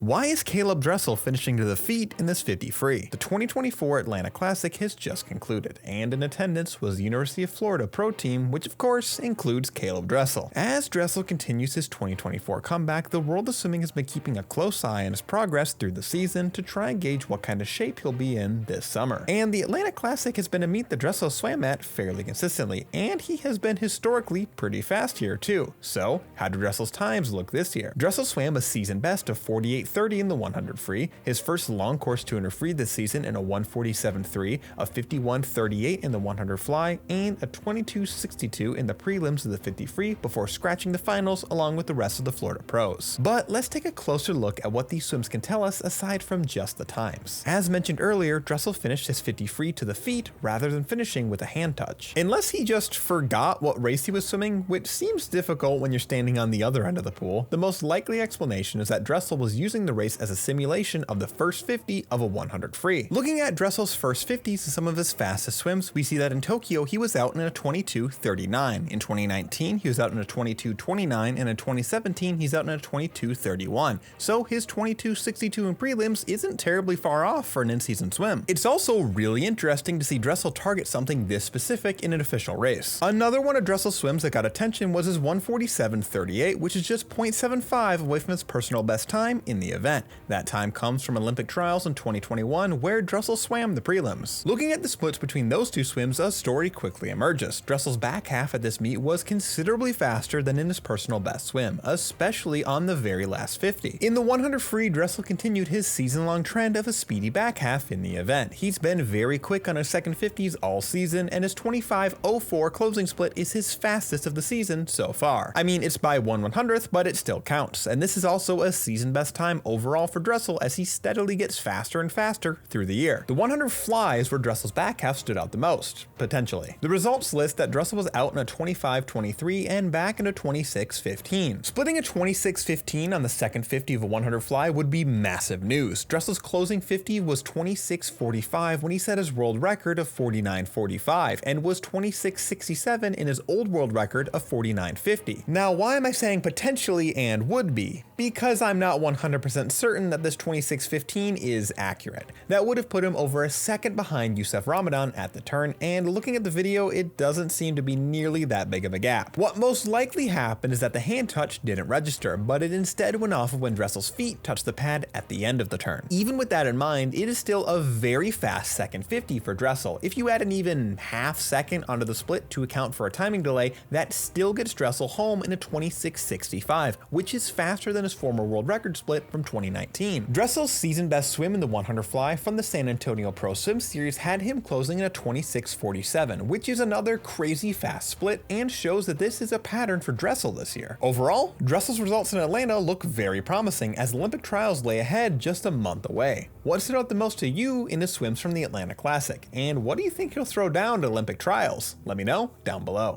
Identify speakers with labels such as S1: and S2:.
S1: Why is Caeleb Dressel finishing to the feet in this 50 free? The 2024 Atlanta Classic has just concluded, and in attendance was the University of Florida pro team, which of course includes Caeleb Dressel. As Dressel continues his 2024 comeback, the world of swimming has been keeping a close eye on his progress through the season to try and gauge what kind of shape he'll be in this summer. And the Atlanta Classic has been a meet that Dressel swam at fairly consistently, and he has been historically pretty fast here too. So how do Dressel's times look this year? Dressel swam a season best of 48.30 in the 100 free, his first long course 200 free this season in a 147.3, a 51.38 in the 100 fly, and a 22.62 in the prelims of the 50 free before scratching the finals along with the rest of the Florida pros. But let's take a closer look at what these swims can tell us aside from just the times. As mentioned earlier, Dressel finished his 50 free to the feet rather than finishing with a hand touch. Unless he just forgot what race he was swimming, which seems difficult when you're standing on the other end of the pool, the most likely explanation is that Dressel was using the race as a simulation of the first 50 of a 100 free. Looking at Dressel's first 50s and some of his fastest swims, we see that in Tokyo he was out in a 22.39. In 2019 he was out in a 22.29, and in 2017 he's out in a 22.31. So his 22.62 in prelims isn't terribly far off for an in-season swim. It's also really interesting to see Dressel target something this specific in an official race. Another one of Dressel's swims that got attention was his 147.38, which is just 0.75 away from his personal best time in the event. That time comes from Olympic trials in 2021 where Dressel swam the prelims. Looking at the splits between those two swims, a story quickly emerges. Dressel's back half at this meet was considerably faster than in his personal best swim, especially on the very last 50. In the 100 free, Dressel continued his season-long trend of a speedy back half in the event. He's been very quick on his second 50s all season, and his 25.04 closing split is his fastest of the season so far. I mean, it's by 1/100th, but it still counts, and this is also a season best time overall for Dressel as he steadily gets faster and faster through the year. The 100 fly is where Dressel's back half stood out the most, potentially. The results list that Dressel was out in a 25.23 and back in a 26.15. Splitting a 26.15 on the second 50 of a 100 fly would be massive news. Dressel's closing 50 was 26.45 when he set his world record of 49.45 and was 26.67 in his old world record of 49.50. Now, why am I saying potentially and would be? Because I'm not 100% certain that this 26.15 is accurate. That would have put him over a second behind Youssef Ramadan at the turn, and looking at the video, it doesn't seem to be nearly that big of a gap. What most likely happened is that the hand touch didn't register, but it instead went off of when Dressel's feet touched the pad at the end of the turn. Even with that in mind, it is still a very fast second 50 for Dressel. If you add an even half second onto the split to account for a timing delay, that still gets Dressel home in a 26.65, which is faster than his former world record split from 2019. Dressel's season best swim in the 100 fly from the San Antonio Pro Swim Series had him closing in a 26.47, which is another crazy fast split and shows that this is a pattern for Dressel this year. Overall, Dressel's results in Atlanta look very promising as Olympic trials lay ahead just a month away. What stood out the most to you in his swims from the Atlanta Classic, and what do you think he'll throw down to Olympic trials? Let me know down below.